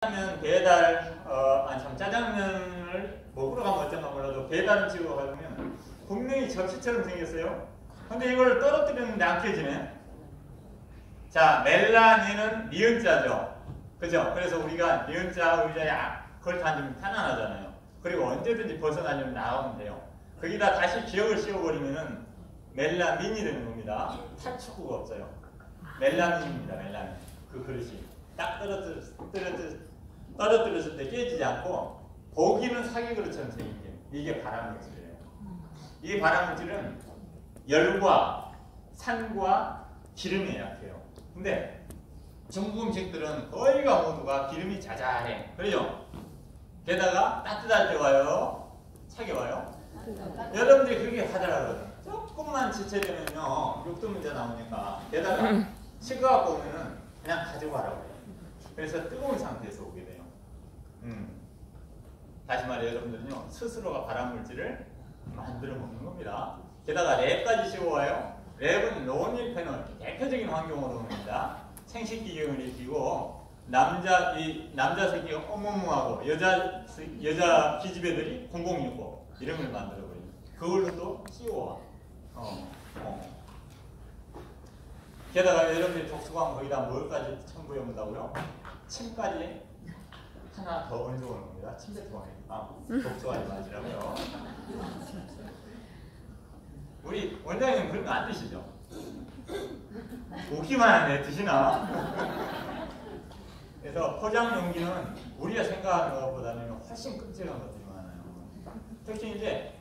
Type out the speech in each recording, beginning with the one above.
짜장면 배달 참 짜장면을 먹으러 가면 어쩐가 몰라도 배달 음식으로 가면 분명히 접시처럼 생겼어요. 근데 이걸 떨어뜨렸는데 안 켜지네. 자, 멜라닌은 니은자죠. 그죠? 그래서 우리가 니은자 의자에 걸터 앉으면 편안하잖아요. 그리고 언제든지 벗어나려면 나가면 돼요. 거기다 다시 기억을 씌워버리면은 멜라민이 되는 겁니다. 탈출구가 없어요. 멜라민입니다. 멜라민. 그 그릇이 딱 떨어뜨렸을 때 깨지지 않고 고기는 사기 그릇처럼 생긴 이게 발암물질이에요. 이 발암물질은 열과 산과 기름에 약해요. 근데 중국 음식들은 거의가 모두가 기름이 자잘해. 그래요? 게다가 따뜻할 때 와요? 차게 와요? 여러분들이 그게 하더라고요. 조금만 지체되면요 욕도 문제 나오니까. 게다가 식어갖고 오면은 그냥 가지고 가라고 해요. 그래서 뜨거운 상태에서 오게 돼요. 다시 말해 여러분들은요 스스로가 발암물질을 만들어 먹는 겁니다. 게다가 랩까지 씌워와요. 랩은 노닐페놀 대표적인 환경으로 옵니다. 생식기경을 일으키고 남자 새끼가 어머무하고 여자 기집애들이 0065 이런 걸 만들어버려요. 그걸로 또 씌워와. 게다가 여러분들이 독소가 거기다 뭘까지 첨부해 온다고요? 침까지 하나 더 얹어 오는 겁니다. 침 뱉어오니까 독소가지 마시라고요. 우리 원장님 그런 거 안 드시죠? 웃기만 하네. 드시나? 그래서 포장 용기는 우리가 생각하는 것보다는 훨씬 끔찍한 것들이 많아요. 특히 이제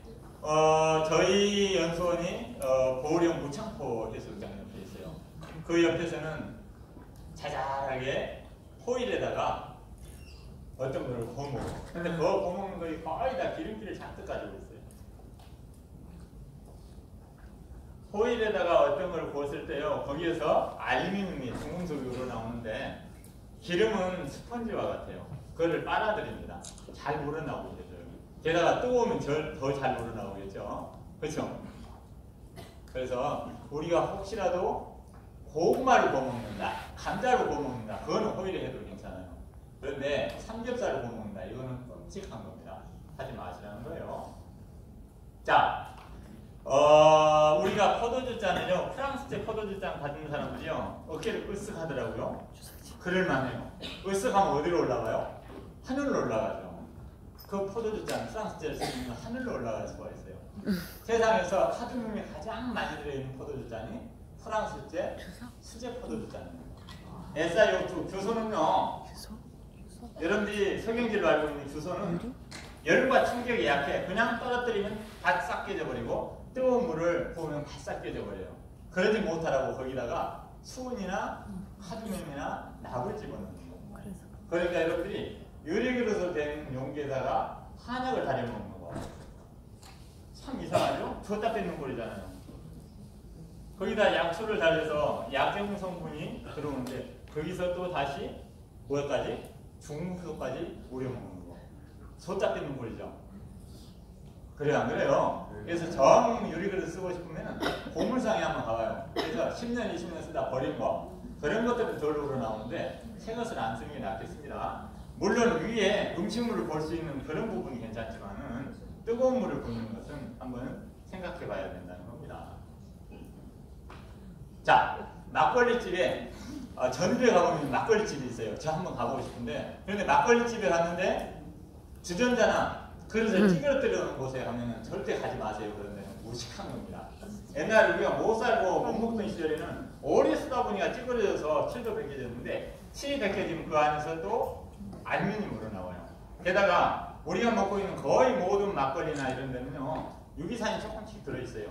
저희 연수원이 보령 무창포 해수욕장 옆에 있어요. 그 옆에서는 자잘하게 호일에다가 어떤 거를 구워 먹어. 근데 그 구워 먹는 거이 거의 다 기름기를 잔뜩 가지고 있어요. 호일에다가 어떤 걸 구웠을 때요, 거기에서 알루미늄이 중금속이 우러나오는데 기름은 스펀지와 같아요. 그거를 빨아들입니다. 잘 우러나오겠죠. 게다가 뜨거우면 더 잘 우러나오겠죠. 그렇죠? 그래서 우리가 혹시라도 고구마를 구워 먹는다, 감자를 구워 먹는다, 그거는 호일에 해도 괜찮아요. 그런데 삼겹살을 구워 먹는다, 이거는 끔찍한 겁니다. 하지 마시라는 거예요. 자, 우리가 포도주잔을요, 프랑스제 포도주잔 가진 사람들이요, 어깨를 으쓱 하더라고요. 그럴만해요. 으쓱하면 어디로 올라가요? 하늘로 올라가죠. 그 포도주잔, 프랑스제를 쓰는 하늘로 올라갈 수가 있어요. 세상에서 카드뮴이 가장 많이 들어있는 포도주잔이 프랑스제 수제 포도주잔입니다. SiO2, 규소는요, 여러분들이 석영질로 알고 있는 규소는 열과 충격에 약해. 그냥 떨어뜨리면 바싹 깨져버리고 뜨거운 물을 부으면 바싹 깨져버려요. 그러지 못하라고 거기다가 수은이나 카드뮴이나 납을 집어넣는 거예요. 그러니까 여러분들이 유리그릇으로 된 용기에다가 한약을 달여 먹는 거. 참 이상하죠? 줬다 뺏는 꼴이잖아요. 거기다 약초를 달여서 약용 성분이 들어오는데 거기서 또 다시 뭐까지? 중금속까지 우려먹는 거. 줬다 뺏는 꼴이죠. 그래요, 안 그래요? 그래서 정 유리그릇 쓰고 싶으면 보물상에 한번 가봐요. 그래서 10년, 20년 쓰다 버린 거, 그런 것들은 덜 우러나오는데 새 것을 안 쓰는 게 낫겠습니다. 물론 위에 음식물을 볼 수 있는 그런 부분이 괜찮지만은 뜨거운 물을 붓는 것은 한번 생각해 봐야 된다는 겁니다. 자, 막걸리집에 전주에 가보면 막걸리집이 있어요. 저 한번 가보고 싶은데, 그런데 막걸리집에 갔는데 주전자나 그릇을 찌그러뜨리는 곳에 가면 절대 가지 마세요. 그런 데는 무식한 겁니다. 옛날에 우리가 못 살고 못 먹던 시절에는 오래 쓰다 보니까 찌그러져서 칠도 벗겨졌는데, 칠이 벗겨지면 그 안에서 또 알루미늄이 우러나와요. 게다가 우리가 먹고 있는 거의 모든 막걸리나 이런 데는요, 유기산이 조금씩 들어있어요.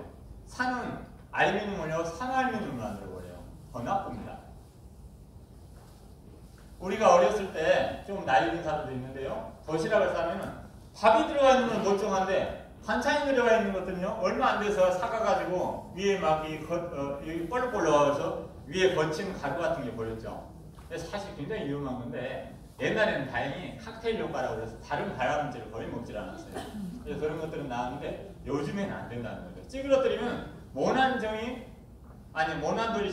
산은 알루미늄을요, 산알루미늄을 만들어버려요. 더 나쁩니다. 우리가 어렸을 때 좀 나이 든 사람도 있는데요, 도시락을 싸면은 밥이 들어가 있는 건 멀쩡한데 반찬이 들어가 있는 것들은요, 얼마 안 돼서 사가가지고 위에 막 여기 볼록볼록해서 위에 거친 가루 같은 게 보였죠. 그래서 사실 굉장히 위험한 건데, 옛날에는 다행히 칵테일 효과라고 해서 다른 발암물질을 거의 먹질 않았어요. 그래서 그런 것들은 나왔는데 요즘에는 안 된다는 거죠. 찌그러뜨리면 모난돌이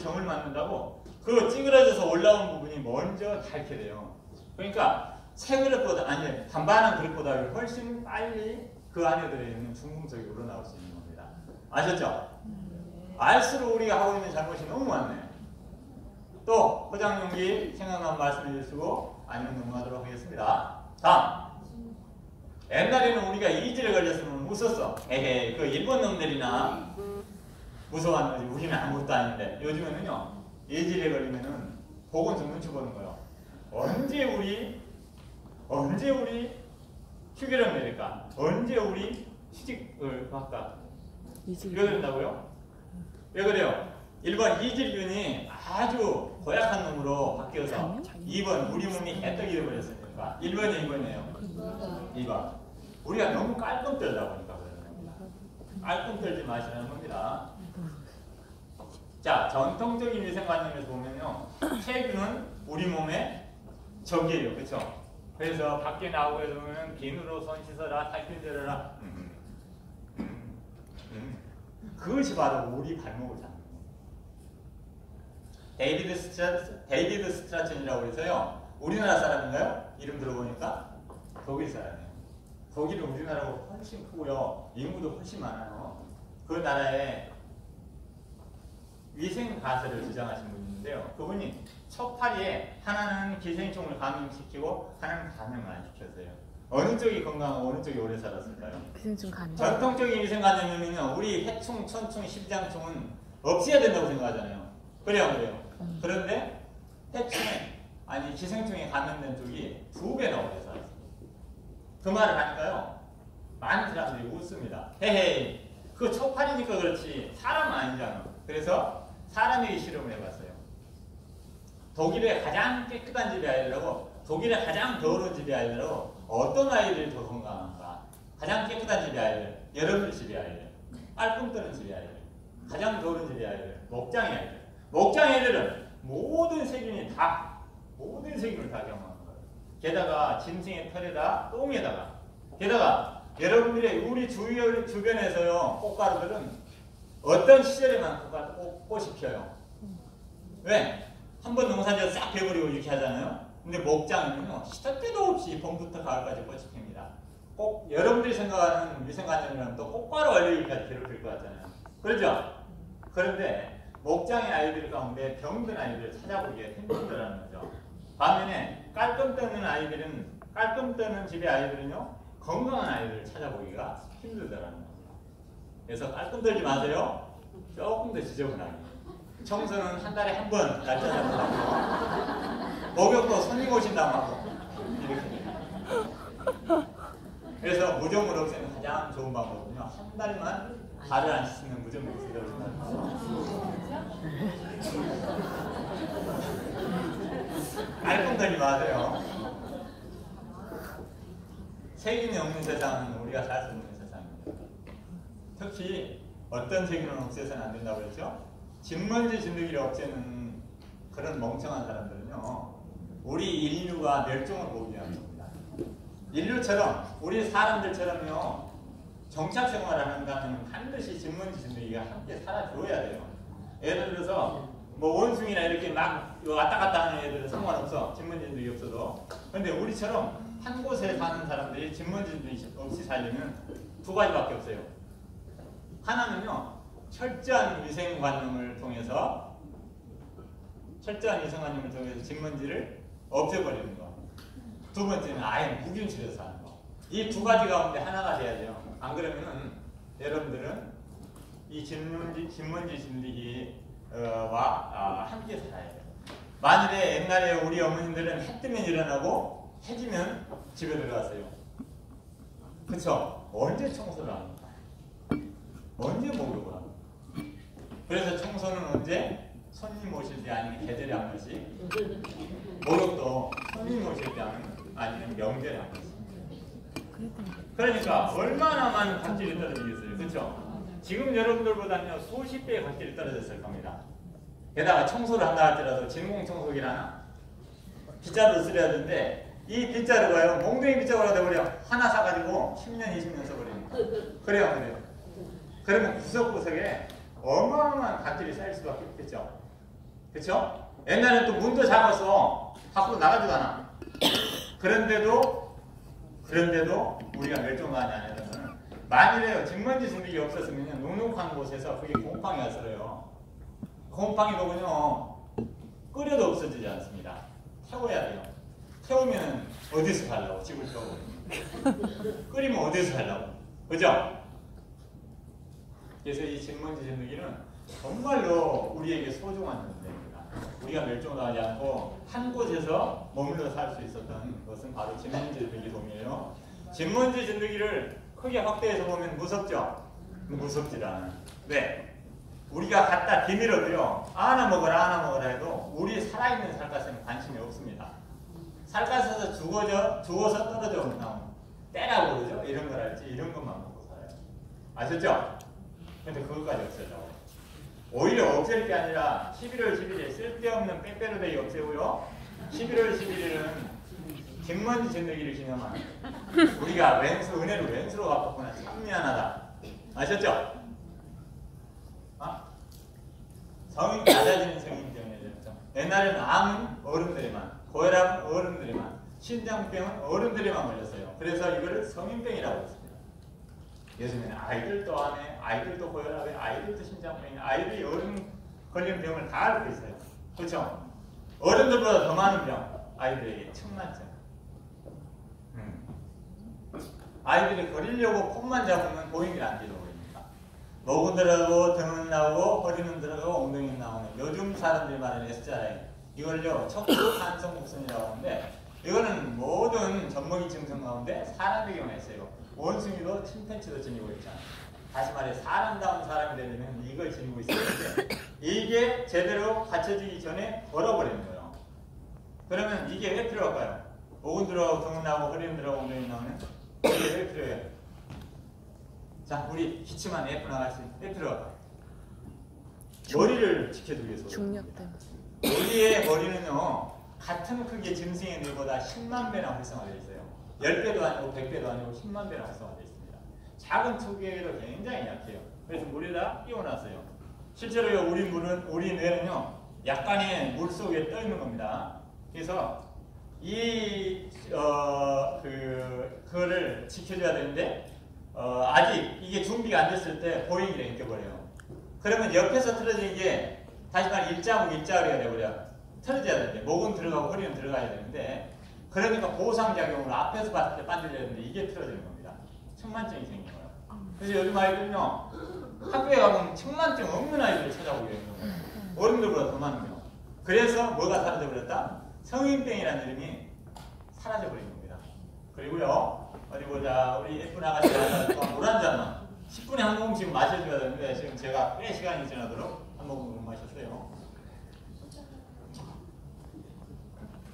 정을 맞는다고 그 찌그러져서 올라온 부분이 먼저 닳게 돼요. 그러니까 새 그릇보다 아니 반반한 그릇보다 훨씬 빨리 그 안에 들어있는 중금속이 우러나올 수 있는 겁니다. 아셨죠? 알수록 우리가 하고 있는 잘못이 너무 많네요. 또 포장용기 생각나면 말씀해 주시고 아니면 넘어가도록 하겠습니다. 다음. 옛날에는 우리가 이질에 걸렸으면 웃었어. 에헤, 그 일본 놈들이나 무서워하는 거지. 우리는 아무것도 아닌데. 요즘에는요, 이질에 걸리면은 보건소 눈치 보는 거예요. 언제 우리 휴교를 내릴까? 언제 우리 취직을 할까? 왜 그런다고요? 왜 그래요? 1번 이질균이 아주 고약한 놈으로 바뀌어서 2번 우리 몸이 해떡이 되어버렸으니까 1번이 2번이에요. 2번 우리가 너무 깔끔 떨다 보니까 그러는 겁니다. 깔끔 떨지 마시라는 겁니다. 자, 전통적인 위생관념에서 보면요, 세균은 우리 몸의 적이에요. 그렇죠? 그래서 밖에 나오고 보면 비누로 손 씻어라, 살균 제거라. 그것이 바로 우리 발목을 잡는 거예요. 데이비드 스트라천이라고 해서요, 우리나라 사람인가요? 이름 들어보니까 독일 사람이에요. 독일은 우리나라보다 훨씬 크고요, 인구도 훨씬 많아요. 그 나라에 위생 가설을 주장하신 분인데요. 그분이 첫 파리에 하나는 기생충을 감염시키고 하나는 감염을 안 시켰어요. 어느 쪽이 건강하고 어느 쪽이 오래 살았을까요? 기생충 감염. 전통적인 위생관념이면요, 우리 해충, 천충, 십장충은 없애야 된다고 생각하잖아요. 그래요, 그래요. 그런데 해충에 아니 기생충에 감염된 쪽이 2배나 오래 살았어요. 그 말을 하니까요, 많은 사람들이 웃습니다. 헤헤이, 그거 초파리니까 그렇지 사람은 아니잖아. 그래서 사람에게 실험을 해봤어요. 독일의 가장 깨끗한 집의 아이들하고 독일의 가장 더러운 집의 아이들하고 어떤 아이들이 더 건강한가? 가장 깨끗한 집의 아이들, 여러분들 집의 아이들, 깔끔 떠는 집의 아이들, 가장 더러운 집의 아이들, 목장의 아이들. 목장의 아이들은 모든 세균을 다 경험하는 거예요. 게다가 짐승의 털에다 똥에다가, 게다가 여러분들의 우리 주변에서요, 꽃가루들은 어떤 시절에만 꽃이 피어요. 왜? 한번 농사지어 싹 베버리고 이렇게 하잖아요. 근데 목장은요, 시도 때도 없이 봄부터 가을까지 꽃이 핍니다. 꼭 여러분들이 생각하는 위생관념이라면 또 꽃가루 알레르기까지 괴롭힐 것 같잖아요. 그렇죠? 그런데 목장의 아이들 가운데 병든 아이들을 찾아보기에 힘들다는 거죠. 반면에 깔끔 떠는 집의 아이들은요, 건강한 아이들을 찾아보기가 힘들다는 겁니다. 그래서 깔끔 떨지 마세요. 조금 더 지저분하게. 청소는 한 달에 한 번 날짜 잡는다고. 목욕도 손님 오신다고 하고. 이렇게. 그래서 무좀을 없애는 가장 좋은 방법은요, 한 달만 발을 안 씻는 무좀을 없애려고 생각합니다. 깔끔 떨지 마세요. 세균이 없는 세상은 우리가 살 수 있는 세상입니다. 특히 어떤 세균은 없애서는 안 된다고 그랬죠? 진먼지 진드기를 없애는 그런 멍청한 사람들은요, 우리 인류가 멸종을 보기 위한 겁니다. 인류처럼, 우리 사람들처럼요, 정착 생활을 한다면 반드시 진먼지 진드기가 함께 살아줘야 돼요. 예를 들어서 뭐 원숭이나 이렇게 막 왔다 갔다 하는 애들은 상관없어. 진먼지 진드기 없어도. 그런데 우리처럼 한 곳에 사는 사람들이 진먼지 진드기 없이 살려면 2가지밖에 없어요. 하나는요, 철저한 위생관념을 통해서 진먼지를 없애버리는 거. 2번째는 아예 무균실에서 하는 거. 이 2가지 가운데 하나가 돼야 돼요. 안 그러면은 여러분들은 이 진먼지 진드기와 함께 살아야 돼요. 만일에 옛날에 우리 어머님들은 해 뜨면 일어나고 해 지면 집에 들어갔어요. 그쵸? 언제 청소를 합니까? 언제 목욕을 합니까? 그래서 청소는 언제? 손님 오실 때 아니면 계절에 한 번씩. 목욕도 손님 오실 때 아니면 명절에 한 번씩. 그러니까 얼마나 많은 각질이 떨어지겠어요. 그렇죠? 지금 여러분들보다는 수십 배의 각질이 떨어졌을 겁니다. 게다가 청소를 한다 할지라도 진공청소기라나 빗자루를 쓰려야 되는데 이 빗자루가요, 몽둥이 빗자루가 돼버려. 하나 사가지고 10년, 20년 써버립니다. 그래요. 그러면 구석구석에 어마어마한 각질이 쌓일 수밖에 없겠죠. 그렇죠? 옛날에는 또 문도 작아서 밖으로 나가지도 않아. 그런데도 우리가 멸종하지 않으려면 만일에 직먼지 진드기 없었으면 눅눅한 곳에서 그게 곰팡이가 쓸어요. 곰팡이도군요. 끓여도 없어지지 않습니다. 태워야 돼요. 태우면 어디서 살라고? 집을 태우고. 끓이면 어디서 살라고? 그죠? 그래서 이 직먼지 진드기는 정말로 우리에게 소중한 존재입니다. 우리가 멸종하지 않고 한 곳에서 머물러 살 수 있었던 것은 바로 직먼지 진드기 돔이에요. 직먼지 진드기를 크게 확대해서 보면 무섭죠? 무섭지 않아요. 왜? 우리가 갖다 비밀어도요. 하나 먹어라 해도 우리 살아있는 살갗에는 관심이 없습니다. 살갗에서 죽어서 떨어져 온 나무 때라고 그러죠? 이런 걸 알지 이런 것만 먹고 살아요. 아셨죠? 근데 그것까지 없애려고. 오히려 없앨 게 아니라 11월 11일 쓸데없는 빼빼로데이 없애고요. 11월 11일은 직먼지 진드기를 기념하는 우리가 은혜를 왼수로 갚았구나. 참 미안하다. 아셨죠? 성이 낮아지는 성인 때문에 그렇죠. 옛날에는 암은 어른들에만, 고혈압은 어른들에만, 신장병은 어른들에만 걸렸어요. 그래서 이거를 성인병이라고 했습니다. 요즘에는 아이들도 암에, 아이들도 고혈압에, 아이들도 신장병에, 아이들이 어른 걸린 병을 다 앓고 있어요. 그렇죠? 어른들보다 더 많은 병, 아이들에게 척만증. 아이들이 걸리려고 폼만 잡으면 보행이 안 되죠. 목은 들어가고 등은 나오고 허리는 들어가고 엉덩이는 나오는 요즘 사람들이 말하는 S자라인 이걸요 척추 간성 곡선이라고 하는데 이거는 모든 젖먹이 증상 가운데 사람에게만 있어요. 원숭이도 침팬지도 지니고 있잖아요. 다시 말해 사람다운 사람이 되려면 이걸 지니고 있어야 되는데 이게 제대로 갖춰지기 전에 얼어버리는 거예요. 그러면 이게 왜 필요할까요? 목은 들어가고 등은 나오고 허리는 들어가고 엉덩이는 나오는 이게 왜 필요해요? 자, 우리 기침한 F 나갈 수 있는 F로 머리를 지켜주기 위해서 중력 때문에 우리의 머리는요 같은 크기의 짐승의 뇌보다 10만 배나 활성화되어 있어요. 10배도 아니고 100배도 아니고 10만 배나 활성화되어 있습니다. 작은 투기에도 굉장히 약해요. 그래서 물에다 끼워놨어요. 실제로요 우리 뇌는요 약간의 물 속에 떠 있는 겁니다. 그래서 그거를 지켜줘야 되는데 아직 이게 준비가 안 됐을 때 보행이라 인겨버려요. 그러면 옆에서 틀어지는 게 다시 말해 일자리가 돼버려. 틀어져야 되는데 목은 들어가고 허리는 들어가야 되는데 그러니까 보상작용으로 앞에서 봤을 때 반들려야 되는데 이게 틀어지는 겁니다. 척만증이 생긴 거예요. 그래서 요즘 아이들은요 학교에 가면 척만증 없는 아이들을 찾아오게 되는 거예요. 어른들보다 더 많은 거. 그래서 뭐가 사라져버렸다? 성인병이라는 이름이 사라져버린 겁니다. 그리고요 어디 보자. 우리 예쁜 아가씨 동안 물 한 잔만 10분에 한 모금씩 마셔줘야 되는데 지금 제가 꽤 시간이 지나도록 한 모금 못 마셨어요.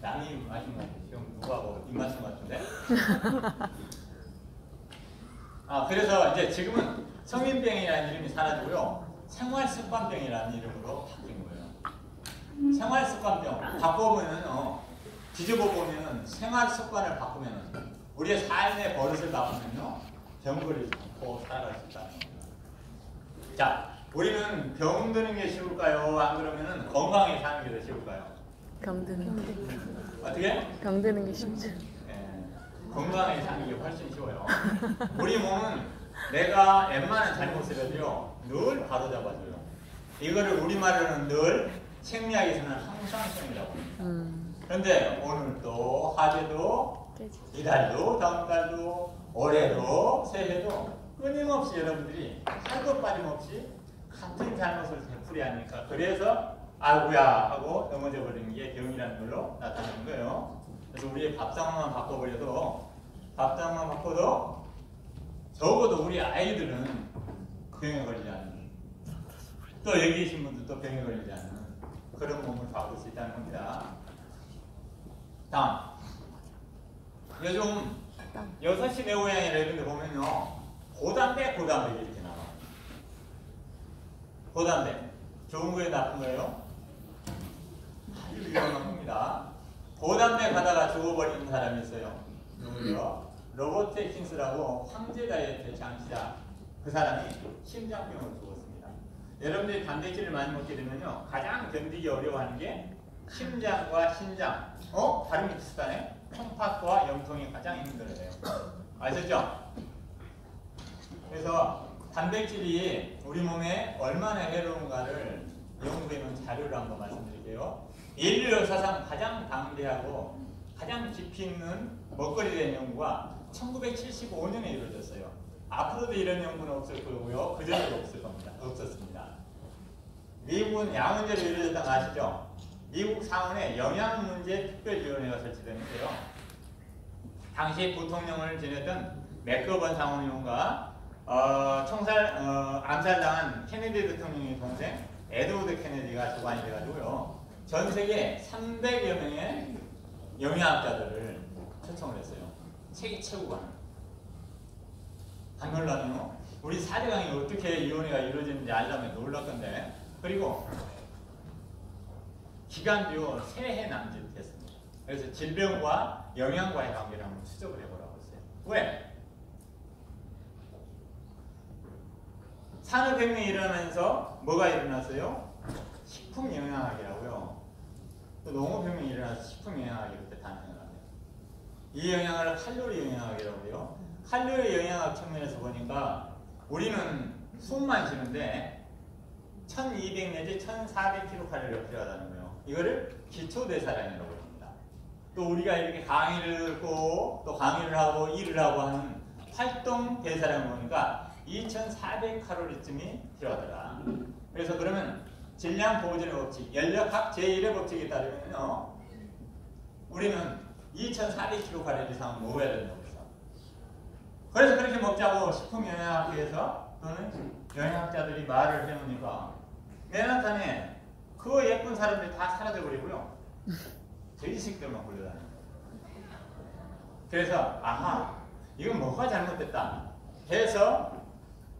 남이 마신 거 지금 누가 뭐 입맛인 것 같은데? 그래서 이제 지금은 성인병이라는 이름이 사라지고요 생활습관병이라는 이름으로 바뀐 거예요. 생활습관병 바꿔보면은 뒤집어 보면은 생활습관을 바꾸면은 우리의 삶의 버릇을 바꾸면요 병 걸리지 않고 살아갈 수 있다는 겁니다. 자, 우리는 병 드는 게 쉬울까요? 안 그러면은 건강하게 사는 게 더 쉬울까요? 병드는 게 어떻게? 병드는 게 쉽죠. 건강하게 사는 게 훨씬 쉬워요. 우리 몸은 내가 웬만한 잘못을 해도요 늘 바로잡아줘요. 이거를 우리말로는 늘 생리학에서는 항상성이라고 합니다. 그런데 오늘도 화제도 이달도 다음 달도 올해도 새해도 끊임없이 여러분들이 하루도 빠짐없이 같은 잘못을 되풀이하니까 그래서 아이고야 하고 넘어져 버리는 게 병이라는 걸로 나타나는 거예요. 그래서 우리의 밥상만 바꿔버려도 밥상만 바꿔도 적어도 우리 아이들은 병에 걸리지 않는 또 여기 계신 분들도 병에 걸리지 않는 그런 몸을 바꿀 수 있다는 겁니다. 다음 요즘 6시 내 고향이라 이런 데 보면요 고담배 이렇게 나와요. 고담배 좋은 거예요 나쁜 거예요? 아주 위험한 겁니다. 고담배 가다가 죽어버리는 사람이 있어요. 누구요? 로버트 해킹스라고 황제 다이어트 장시자 그 사람이 심장병으로 죽었습니다. 여러분들이 단백질을 많이 먹게 되면요 가장 견디기 어려워하는 게 심장과 신장 다름이 비슷하네? 콩팥과 염통이 가장 힘들어요. 아셨죠? 그래서 단백질이 우리 몸에 얼마나 해로운가를 연구해 놓은 자료를 한번 말씀드릴게요. 인류 역사상 가장 방대하고 가장 깊이 있는 먹거리에 대한 연구가 1975년에 이루어졌어요. 앞으로도 이런 연구는 없을 거고요. 그전에도 없었습니다. 미국은 양원제로 이루어졌다는 거 아시죠? 미국 상원에 영양문제특별위원회가 설치됐는데요. 당시 부통령을 지냈던 맥거번 상원의원과 암살당한 케네디 대통령의 동생 에드워드 케네디가 주관이 돼가지고요. 전 세계 300여 명의 영양학자들을 초청을 했어요. 세계 최고관. 안 놀라네요. 우리 4대강이 어떻게 위원회가 이루어지는지 알려면 놀랄 건데. 그리고 기간도 3해 남짓했습니다. 그래서 질병과 영양과의 관계를 한번 추적을 해보라고 했어요. 왜? 산업혁명이 일어나면서 뭐가 일어났어요? 식품영양학이라고요. 또 농업혁명이 일어나서 식품영양학이 그때 탄생을 합니다. 이 영양을 칼로리 영양학이라고 해요. 칼로리 영양학 측면에서 보니까 우리는 숨만 쉬는데 1200 내지 1400kcal가 필요하다는 거예요. 이거를 기초대사량이라고 합니다. 또 우리가 이렇게 강의를 듣고 또 강의를 하고 일을 하고 하는 활동 대사량을 보니까 2400칼로리쯤이 필요하더라. 그래서 그러면 질량 보존의 법칙, 연력학 제1의 법칙에 따르면요, 우리는 2400kcal 이상은 먹어야 된다고 했어. 그래서 그렇게 먹자고 식품영양학회에서 또는 영양학자들이 말을 해놓으니까 맨하탄에 그 예쁜 사람들이 다 사라져버리고요. 돼지식들만 굴러다니는 거예요. 그래서 아하, 이건 뭐가 잘못됐다 해서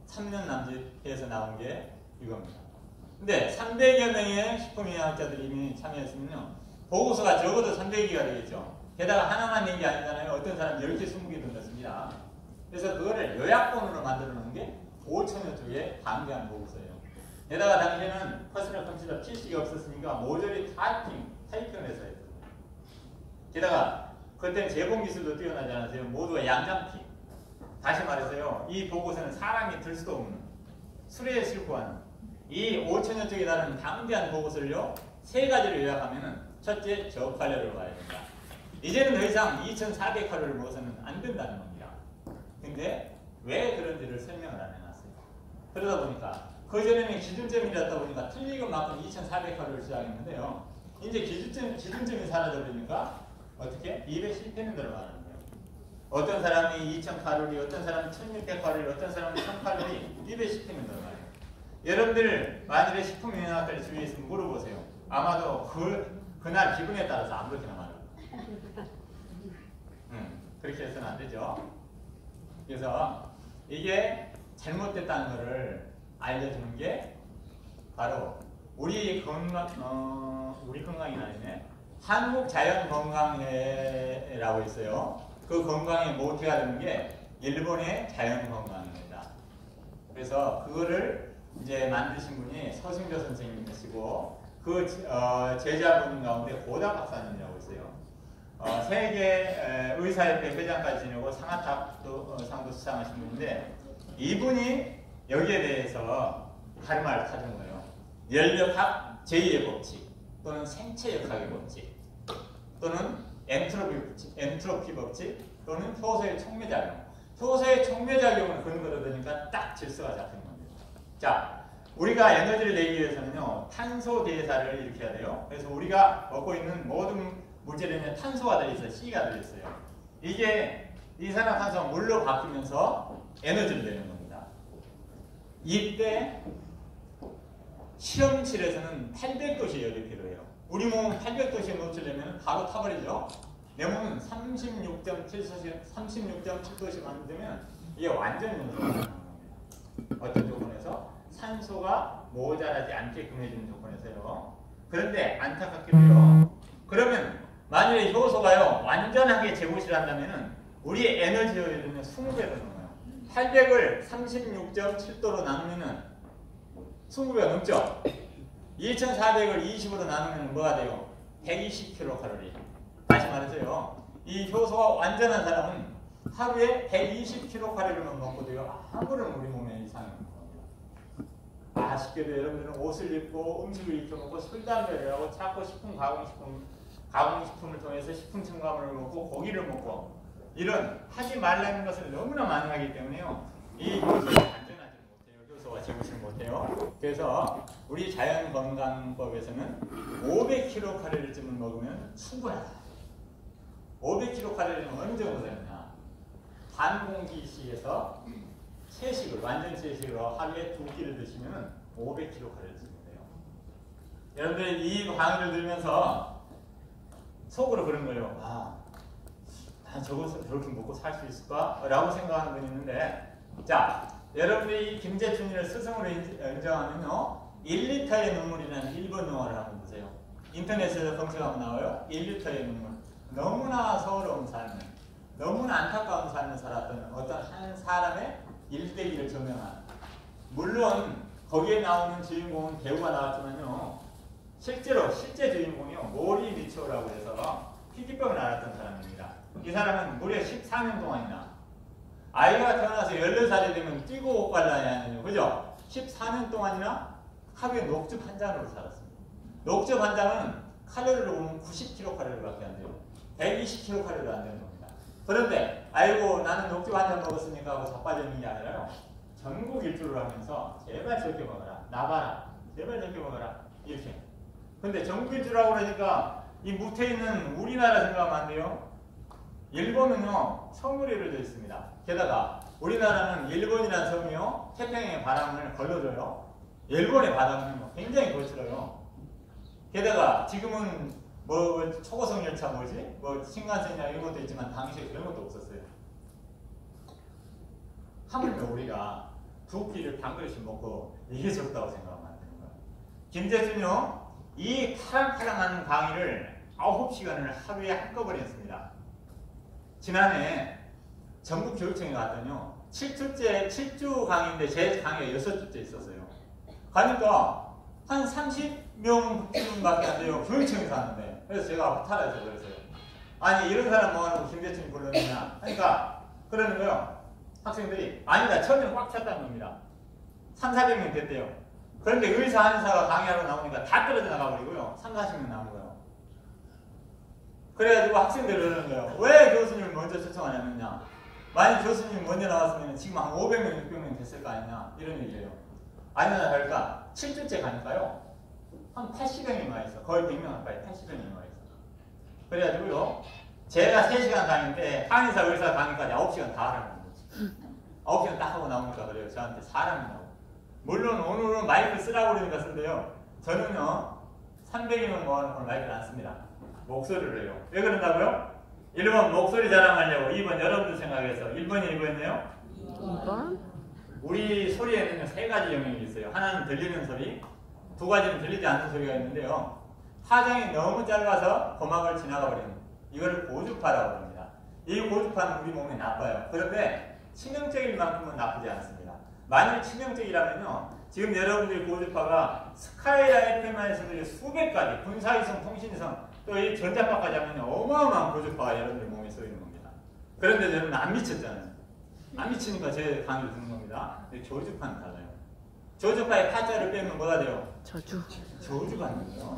3년 남짓해서 나온 게 이겁니다. 근데 300여 명의 식품영양학자들이 이미 참여했으면요, 보고서가 적어도 300개가 되겠죠. 게다가 하나만 낸 게 아니잖아요. 어떤 사람 10개, 20개도 넣습니다. 그래서 그거를 요약본으로 만들어 놓은 게 5천여 쪽의 방대한 보고서예요. 게다가 당시에는 퍼스널 컴퓨터 PC가 없었으니까 모조리 타이핑을 해서 했어요. 게다가 그때는 제공 기술도 뛰어나지 않았어요. 모두가 양장피. 다시 말해서요, 이 보고서는 사람이 들 수도 없는 수레에 싣고 하는 이 5천여 쪽에 달하는 방대한 보고서를요, 3가지를 요약하면은 첫째, 저칼로리로 가야 된다. 이제는 더 이상 2400칼로리를 먹어서는 안 된다는 겁니다. 근데 왜 그런지를 설명을 안 해놨어요. 그러다 보니까 그전에는 기준점이었다 보니까 틀리건 만큼 2400칼로리를 시작했는데요. 이제 기준점이 사라져버리니까 어떻게? 210펜을 들어가는 거예요. 어떤 사람이 2000칼로리, 어떤 사람은 1600칼로리, 어떤 사람은 1000칼로리, 210펜을 들어가요. 여러분들 만일에 식품영양학과를 주위에서 물어보세요. 아마도 그날 기분에 따라서 아무렇게나 말해요. 그렇게 해서는 안 되죠. 그래서 이게 잘못됐다는 것을 알려주는 게 바로 우리 건강이 아니네. 한국자연건강회라고 있어요. 그 건강의 모태가 되는 게 일본의 자연건강입니다. 그래서 그거를 이제 만드신 분이 서승조 선생님이시고 그 제자분 가운데 고다 박사님이라고 있어요. 세계 의사협회 회장까지 지내고 상하탑도 상도 수상하신 분인데 이분이 여기에 대해서 가르마를 타준 거예요. 연력학 제2의 법칙 또는 생체역학의 법칙 또는 엔트로피 법칙 또는 효소의 촉매작용. 효소의 촉매작용을 근거로 드니까 딱 질서가 잡힌 겁니다. 자, 우리가 에너지를 내기 위해서는요, 탄소 대사를 일으켜야 돼요. 그래서 우리가 먹고 있는 모든 물질에는 탄소가 들어있어요. C가 들어있어요. 이게 이산화탄소가 물로 바뀌면서 에너지를 내는 겁니다. 이때 실험실에서는 800도씨 열이 필요해요. 우리 몸은 800도씨에 노출되면 바로 타버리죠. 내 몸은 36.7도씨만 되면 이게 완전 연소가 나는 겁니다. 어떤 조건에서? 산소가 모자라지 않게끔 해주는 조건에서요. 그런데 안타깝게도요, 그러면 만약에 효소가요 완전하게 제고시를 한다면은 우리의 에너지 효율은 20배로 넘어요. 800을 36.7도로 나누면은 20배가 넘죠. 2400을 20으로 나누면 뭐가 돼요? 120kcal. 다시 말해서요, 이 효소가 완전한 사람은 하루에 120kcal만 먹고도요 아무런 우리 몸에 이상이 없는 겁니다. 아쉽게도 여러분들은 옷을 입고 음식을 익혀 먹고 술 담배를 하고 자꾸 가공식품을 통해서 식품 첨가물을 먹고 고기를 먹고 이런 하지 말라는 것을 너무나 많이 하기 때문에요 이 효소가 안전하지 못해요. 효소가 제공을 못해요. 그래서 우리 자연건강법에서는 500kcal쯤을 먹으면 충분하다. 500kcal는 어느 정도 되느냐? 반 공기씩에서 채식을 완전 채식으로 하루에 2끼를 드시면 500kcal쯤 돼요. 여러분들 이 강의를 들으면서 속으로 그런 거예요. 아, 난 저것을 저렇게 먹고 살 수 있을까? 라고 생각하는 분이 있는데 자, 여러분들이 이 김재춘이를 스승으로 인정하면요 1리터의 눈물이라는 일본 영화를 한번 보세요. 인터넷에서 검색하면 나와요. 1리터의 눈물. 너무나 서러운 삶을, 너무나 안타까운 삶을 살았던 어떤 한 사람의 일대기를 조명한. 물론 거기에 나오는 주인공은 배우가 나왔지만요. 실제 주인공이요. 모리 미초라고 해서 피기병을 앓았던 사람입니다. 이 사람은 무려 14년 동안이나 아이가 태어나서 14살이 되면 뛰고 갈라야 하는 그죠? 14년 동안이나 하루에 녹즙 한 잔으로 살았습니다. 녹즙 한 잔은 칼로리를 보면 90kcal밖에 안 돼요. 120kcal도 안 되는 겁니다. 그런데 아이고 나는 녹즙 한 잔 먹었으니까 하고 자빠져 있는 게 아니라요. 전국 일주를 하면서 제발 저렇게 먹어라. 나봐라. 제발 저렇게 먹어라. 이렇게. 근데 전국 일주라고 그러니까 이 무태에 있는 우리나라 생각하면 안 돼요. 일본은요 섬으로 이루어져 있습니다. 게다가 우리나라는 일본이라는 섬이요 태평양의 바람을 걸러줘요. 일본의 바람은 굉장히 거칠어요. 게다가 지금은 뭐 초고속 열차 뭐지? 뭐 신간센이나 이런 것도 있지만 당시에 그런 것도 없었어요. 하물며 우리가 2끼를 반 그릇씩 먹고 이게 적다고 생각하면 안 되는 거예요. 김재준요 이 파랑파랑한 강의를 9시간을 하루에 한꺼번에 했습니다. 지난해 전국교육청에 갔더니요 7주 강의인데 제 강의가 6주째 있었어요. 가니까 한 30명밖에 안 돼요. 교육청에서 하는데. 그래서 제가 허탈해서 그랬어요. 아니 이런 사람 뭐하고 김대중이 불렀느냐 하니까 그러는 거예요. 학생들이 아니다 처음에는 꽉 찼다는 겁니다. 300~400명 됐대요. 그런데 의사 한의사가 강의하러 나오니까 다 떨어져 나가버리고요. 30~40명 남은 거예요. 그래가지고 학생들이 그러는 거예요. 왜 교수님을 먼저 초청하냐면요. 만약 교수님이 먼저 나왔으면 지금 한 500명, 600명 됐을 거 아니냐 이런 얘기예요. 아니나 다를까 7주째 가니까요. 한 80명이 와 있어. 거의 100명 가까이 80명이 와 있어. 그래가지고요. 제가 3시간 강의인데 한의사, 의사 강의까지 9시간 다 하라는 거지. 9시간 딱 하고 나오니까 그래요. 저한테 사람이 나오고. 물론 오늘은 마이크 쓰라고 그러니까 쓴대요. 저는요. 300이면 모아놓고 마이크를 안 씁니다. 목소리를 해요. 왜 그런다고요? 1번 목소리 자랑하려고 2번 여러분들 생각해서 1번이 2번이에요? 2번? 우리 소리에는 3가지 영역이 있어요. 하나는 들리는 소리, 2가지는 들리지 않는 소리가 있는데요. 파장이 너무 짧아서 고막을 지나가 버리는 이걸 고주파라고 합니다. 이 고주파는 우리 몸에 나빠요. 그런데 치명적인 만큼은 나쁘지 않습니다. 만일 치명적이라면요. 지금 여러분들의 고주파가 스카이라 FM에서도 수백 가지 군사위성, 통신위성 또 이 전자파까지 하면 어마어마한 고주파가 여러분들 몸에 쏘이는 겁니다. 그런데 여러분 안 미쳤잖아요. 안 미치니까 제 강의를 듣는 겁니다. 근데 저주파는 달라요. 저주파의 파자를 빼면 뭐가 돼요? 저주가 있는 거예요.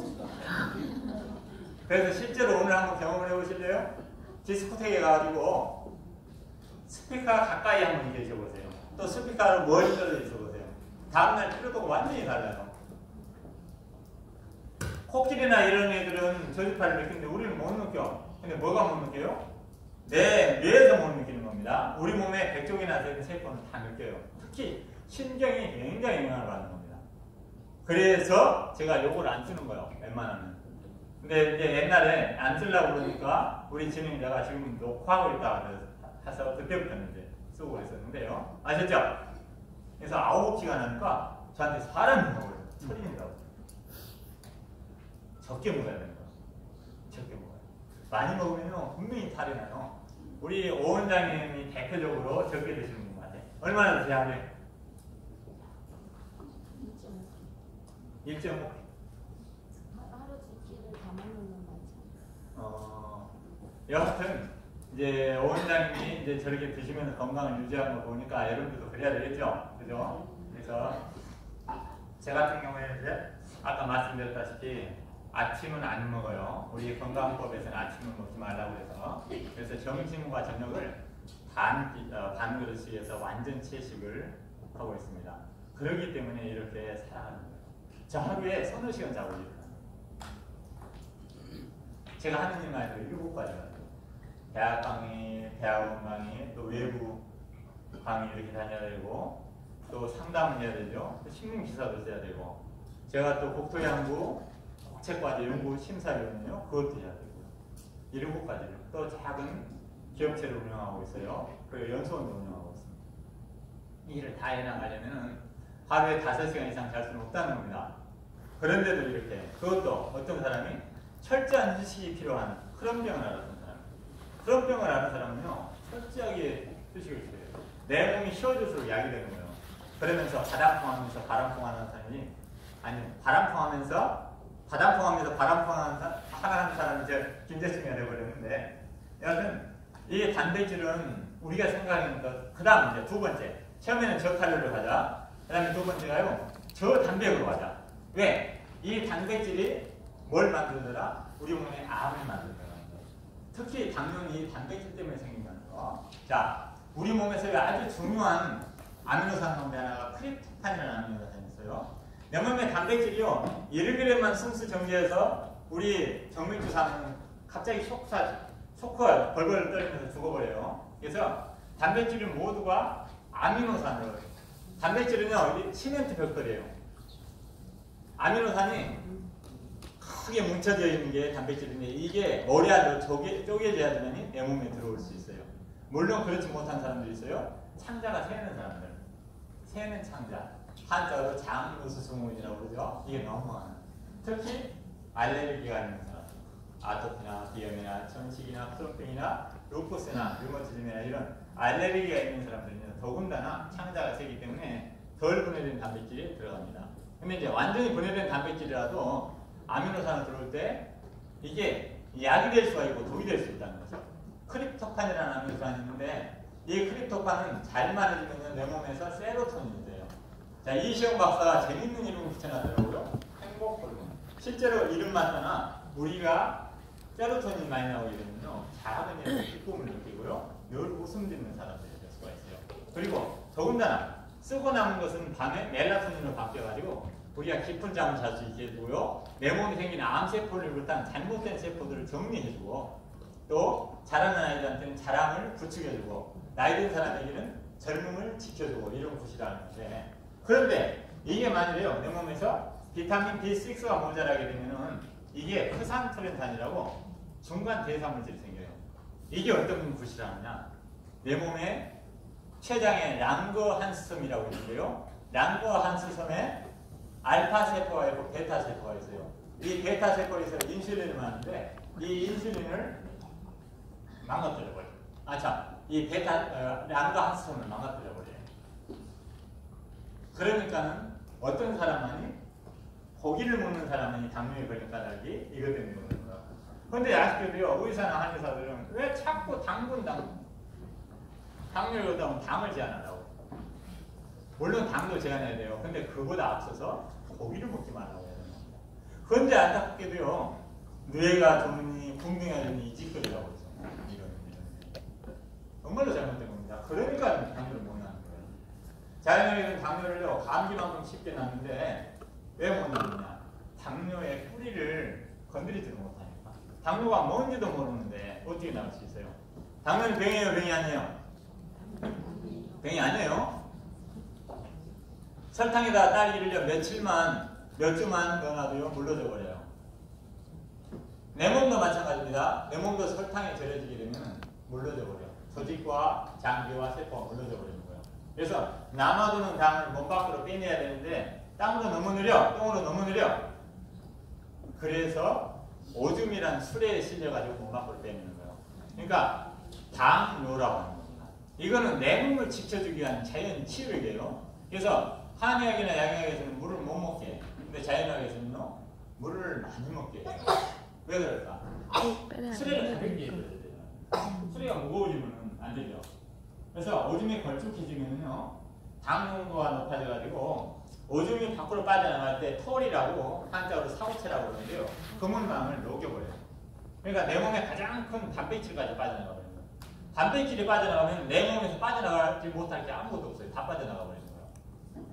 그래서 실제로 오늘 한번 경험을 해보실래요? 디스코텍에 가가지고 스피커 가까이 한번 계셔보세요. 또 스피커를 멀리 떨어져 있어보세요. 다음날 필요도가 완전히 달라요. 코끼리나 이런 애들은 저주파를 느끼는데 우리는 못 느껴. 근데 뭐가 못 느껴요? 내 뇌에서 못 느끼는 겁니다. 우리 몸에 백종이나 세포는 다 느껴요. 특히 신경이 굉장히 영향을 받는 겁니다. 그래서 제가 요걸 안 쓰는 거예요. 웬만하면. 근데 이제 옛날에 안 쓰려고 그러니까 우리 진행자가 지금 녹화하고 있다 해서 그때부터는 이제 쓰고 있었는데요. 아셨죠? 그래서 9시간 하니까 저한테 사람이 먹어요. 철인이라고. 적게 먹어야 되는 거예요. 적게 먹어요. 많이 먹으면요 분명히 탈이 나요. 우리 오 원장님이 대표적으로 적게 드시는 분 같아요. 얼마나 드세요 하루에? 1.5. 하루 2끼를 다 먹는 건 맞죠? 여하튼 이제 오 원장님이 이제 저렇게 드시면서 건강을 유지하는 거 보니까 여러분들도 그래야 되겠죠, 그죠? 그래서 제 같은 경우에는 이제 아까 말씀드렸다시피 아침은 안 먹어요. 우리 건강법에서는 아침을 먹지 말라고 해서 그래서 점심과 저녁을 반 그릇씩에서 완전 채식을 하고 있습니다. 그렇기 때문에 이렇게 살아가는 거예요. 저 하루에 서너 시간 자고 있어요. 제가 하는 일만 해도 7가지가 돼요. 대학 강의, 대학원 강의, 또 외부 강의 이렇게 다녀야 되고 또 상담을 해야 되죠. 또 신문기사도 써야 되고 제가 또 국토양구 국책과제 연구 심사위원이요. 그것도 해야 되고 7가지를 또 작은 기업체를 운영하고 있어요. 그리고 연수원도 운영하고 있습니다. 이 일을 다 해나가려면 하루에 5시간 이상 잘 수는 없다는 겁니다. 그런데도 이렇게 그것도 어떤 사람이 철저한 휴식이 필요한 크론병을 앓았던 사람 크론병을 앓은 사람은요 철저하게 휴식을 필요해요. 내 몸이 쉬어질수록 약이 되는 거예요. 그러면서 바람풍하면서 바람풍하는 사람이 아니 바람풍하면서 바람풍하는 사람이 이제 김재승이가 되어버렸는데 여하튼 이 단백질은 우리가 생각하는 것 그 다음 이제 두 번째 처음에는 저칼로리로 가자. 그 다음에 두 번째가요 저단백으로 가자. 왜? 이 단백질이 뭘 만들더라? 우리 몸에 암을 만들더라. 특히 당연히 단백질 때문에 생긴다는 거. 자, 우리 몸에서 아주 중요한 아미노산 가운데 하나가 크립토판이라는 아미노산이 있어요. 내 몸에 단백질이요 1g만 승수 정지해서 우리 정맥주 사는 갑자기 쇼크가 벌벌 떨면서 죽어버려요. 그래서 단백질은 모두가 아미노산으로 단백질은요 시멘트 벽돌이에요. 아미노산이 크게 뭉쳐져 있는 게 단백질인데 이게 머리 안으로 쪼개져야 되면 내 몸에 들어올 수 있어요. 물론 그렇지 못한 사람들이 있어요. 창자가 새는 사람들. 새는 창자. 한자로 장누수승문이라고 그러죠. 이게 너무 많아요. 특히 알레르기가 있는 사람. 아토피나 비염이나 천식이나 크론병이나 루푸스나 류마티즘이나 이런 알레르기가 있는 사람들은 더군다나 창자가 세기 때문에 덜 분해된 단백질이 들어갑니다. 근데 이제 완전히 분해된 단백질이라도 아미노산을 들어올 때 이게 약이 될 수가 있고 독이 될 수 있다는 거죠. 크립토판이라는 아미노산이 있는데 이 크립토판은 잘 만해지면 내 몸에서 세로토닌이 돼요. 자, 이시영 박사가 재밌는 이름을 붙여놨더라고요. 행복 호르몬. 실제로 이름 맞잖아. 우리가 세로토닌 많이 나오게 되면요. 작은 일에 기쁨을 느끼고요. 늘 웃음 짓는 사람들이 될 수가 있어요. 그리고 더군다나 쓰고 남은 것은 밤에 멜라토닌으로 바뀌어가지고 우리가 깊은 잠을 잘 수 있게 해주고요. 내 몸에 생기는 암세포를 비롯한 잘못된 세포들을 정리해주고 또 자라는 아이들한테는 자랑을 부추겨주고 나이 든 사람에게는 젊음을 지켜주고 이런 것이라는 건데 그런데 이게 만일요 내 몸에서 비타민 B6가 모자라게 되면은 이게 크산토렌산이라고 중간 대사물질이 생겨요. 이게 어떤 굿이라느냐 내 몸에 췌장에 랑거한스섬이라고 있는데요. 랑거한스섬에 알파세포가 있고 베타세포가 있어요. 이 베타세포에서 인슐린을 만드는데 이 인슐린을 망가뜨려버려요. 이 랑거한스섬을 망가뜨려버려요. 그러니까는 어떤 사람만이 고기를 먹는 사람만이 당뇨에 걸린 까닭이 이것 때문에 그러는 거야. 그런데 아쉽게도요 의사나 한의사들은 왜 자꾸 당뇨를 얻다 당을 제한하라고. 물론 당도 제한해야 돼요. 근데 그보다 앞서서 고기를 먹지 말라고 해야 됩니다. 그런데 안타깝게도요 뇌가 좋으니 궁둥이가 좋으니 이 짓거리라고 해서 이런 정말로 잘못된 겁니다. 그러니까 당뇨를 못 낳는 거예요. 자연에게는 당뇨를요 감기만큼 쉽게 낳는데 왜 못 낳느냐? 당뇨의 뿌리를 건드리지도 못하니까. 당뇨가 뭔지도 모르는데 어떻게 낳을 수 있어요? 당뇨는 병이에요, 병이 아니에요? 병이 아니에요. 설탕에다 딸기를요 몇 주만 넣어놔도요 물러져 버려요. 내 몸도 마찬가지입니다. 내 몸도 설탕에 절여지게 되면 물러져 버려요. 조직과 장기와 세포가 물러져 버리는 거예요. 그래서 남아도는 당을 몸 밖으로 빼내야 되는데 땀으로 너무 느려, 똥으로 너무 느려. 그래서 오줌이란 술에 실려가지고 몸 밖으로 빼내는 거예요. 그러니까 당뇨라고 하는 겁니다. 이거는 내 몸을 지켜주기 위한 자연 치유액이에요. 그래서 한의학이나 양의학에서는 물을 못 먹게 해요. 근데 자연의학에서는요 물을 많이 먹게 해요. 왜 그럴까? 술에는 가볍게 해줘야 돼요. 수리가 무거워지면 안 되죠. 그래서 오줌이 걸쭉해지면요, 당 농도가 높아져가지고 오줌이 밖으로 빠져나갈 때 털이라고 한자로 사고체라고 그러는데요, 금은망을 녹여버려요. 그러니까 내 몸에 가장 큰 단백질까지 빠져나가버려요. 단백질이 빠져나가면 내 몸에서 빠져나가지 못할 게 아무것도 없어요. 다 빠져나가 버리는 거예요.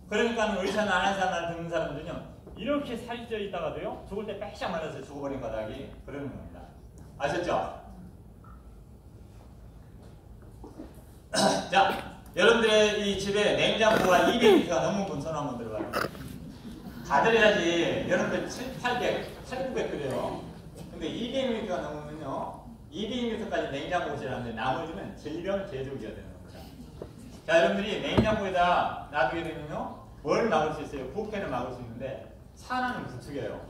그러니까 의사나 한의사나 듣는 사람들은요, 이렇게 살이 쪄 있다가도요, 죽을 때 빼샥 말라서 죽어버린 거다기 그러는 겁니다. 아셨죠? 자, 여러분들의 이 집에 냉장고가 200리터가 넘은 분 손 한번 들어봐요. 다들 해야지. 여러분들 800, 800 그래요. 근데 200리터가 넘으면요, 200리터까지 냉장고에 하는데 나머지는 질병 제조기가 되는 겁니다. 자, 여러분들이 냉장고에다 놔두게 되면요, 뭘 막을 수 있어요? 부패를 막을 수 있는데 산화는 부추겨요.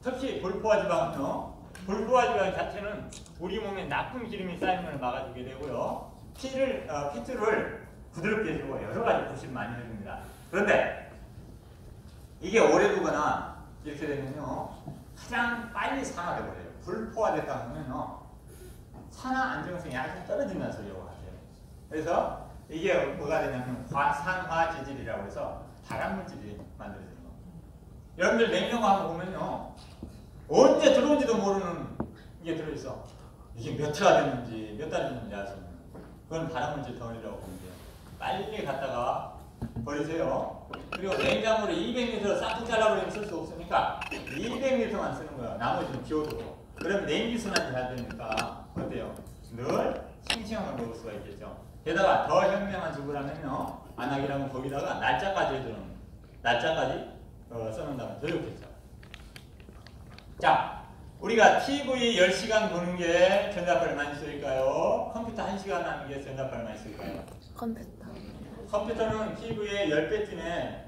특히 불포화 지방은요, 불포화 지방 자체는 우리 몸에 나쁜 기름이 쌓이는 걸 막아주게 되고요, 피트를 부드럽게 해주고 여러 가지 부식 많이 해줍니다. 그런데 이게 오래 두거나 이렇게 되면요, 가장 빨리 산화돼 버려요. 불포화됐다 보면요, 산화 안정성이 아주 떨어진다는 소리라고 하세요. 그래서 이게 뭐가 되냐면 과산화 지질이라고 해서 발암물질이 만들어지는 거. 여러분들 냉장고 한번 보면요, 언제 들어온지도 모르는 게 들어있어. 이게 몇 회가 됐는지 몇 달이 됐는지 알 수 없는. 그건 발암물질 덩어리라고 보면 돼요. 빨리 갖다가 버리세요. 그리고 냉장고를 200리터 싹둑 잘라버리면 쓸 수 없으니까 200리터만 쓰는 거야. 나머지는 비워두고. 그럼 냉기 순환이 잘 되니까 어때요? 늘 싱싱함을 먹을 수가 있겠죠. 게다가 더 현명한 주부라면요, 안하기라면 거기다가 날짜까지 해주는, 날짜까지 써놓는다면 더 좋겠죠. 자, 우리가 TV 10시간 보는 게 전자파를 많이 쓸까요? 컴퓨터 1시간 하는 게 전자파를 많이 쓸까요? 컴퓨터. 컴퓨터는 TV의 10배쯤에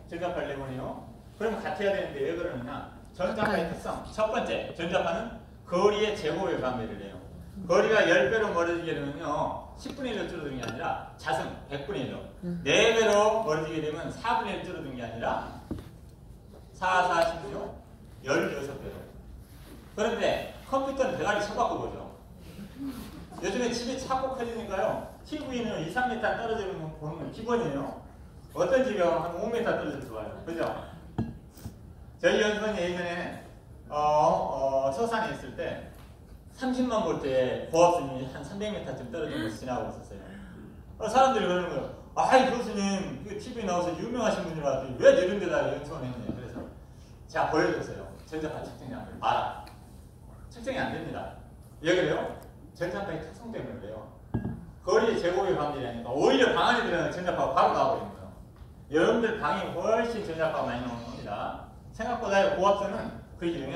전자파를 내보내요. 그럼 같아야 되는데 왜 그러느냐? 전자파의 특성. 첫 번째, 전자파는 거리의 제곱에 반비를 해요. 거리가 10배로 멀어지게 되면요, 10분의 1로 줄어드는 게 아니라 자승 100분의 1로 4배로 멀어지게 되면 4분의 1 줄어드는 게 아니라 4, 4, 16, 16배로. 그런데 컴퓨터는 대가리 쳐박고 보죠. 요즘에 집이 자꾸 커지니까요, TV는 2, 3m 떨어지는 거 보는 건 기본이에요. 어떤 집이 한 5m 떨어져도 좋아요. 그죠? 저희 연수원이 예전에 서산에 있을 때 30만 볼트에 고압선이 한 300m쯤 떨어진 곳을 지나가고 있었어요. 사람들이 그러는 거예요. 아이 교수님, TV에 나와서 유명하신 분이라 왜 이런 데다 연수원 했냐. 그래서 제가 보여줬어요. 전자파 측정이 안 돼요. 봐라. 측정이 안 됩니다. 왜 그래요? 전자파의 특성 때문에 그래요. 거리 제곱의 관계가 아니니까 오히려 방 안에 들어가면 전자파가 바로 나와버리는 거예요. 여러분들 방이 훨씬 전자파가 많이 나오는 겁니다. 생각보다 고압선은 그 기능이